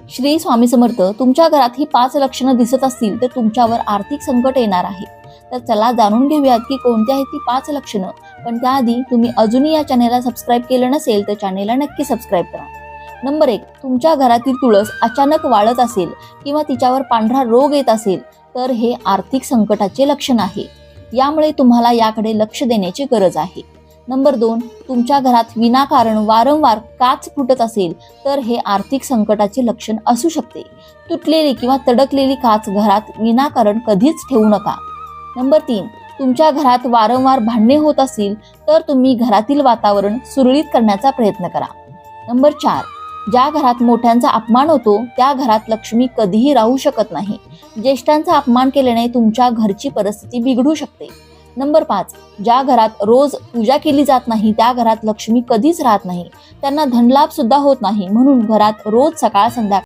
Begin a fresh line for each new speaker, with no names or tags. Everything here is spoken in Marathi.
श्री स्वामी समर्थ, तुमच्या घरात ही 5 लक्षणं दिसत असतील तर तुमच्यावर आर्थिक संकट येणार आहे. तर चला जाणून घेऊयात की कोणती आहेत ती 5 लक्षणं. पण त्याआधी तुम्ही अजूनही या चॅनेलला सबस्क्राईब केलं नसेल तर चॅनेलला नक्की सबस्क्राईब करा. नंबर 1, तुमच्या घरातील तुळस अचानक वाळत असेल किंवा तिच्यावर पांढरा रोग येत असेल तर हे आर्थिक संकटाचे लक्षण आहे. यामुळे तुम्हाला याकडे लक्ष देण्याची गरज आहे. नंबर 2, तुमच्या घरात विनाकारण वारंवार काच फुटत असेल तर हे आर्थिक संकटाचे लक्षण असू शकते. तुटलेली किंवा तडकलेली काच घरात विनाकारण कधीच ठेवू नका. नंबर 3, तुमच्या घरात वारंवार भांडणे होत असतील तर तुम्ही घरातील वातावरण सुरळीत करण्याचा प्रयत्न करा. नंबर 4, ज्या घरात मोठ्यांचा अपमान होतो त्या घरात लक्ष्मी कधीही राहू शकत नाही. ज्येष्ठांचा अपमान केल्याने तुमच्या घरची परिस्थिती बिघडू शकते. नंबर 5, ज्या घरात रोज पूजा केली जात नाही त्या घरात लक्ष्मी कधीच राहत नाही. त्यांना धनलाभ सुद्धा होत नाही. म्हणून घरात रोज सकाळ संध्याकाळ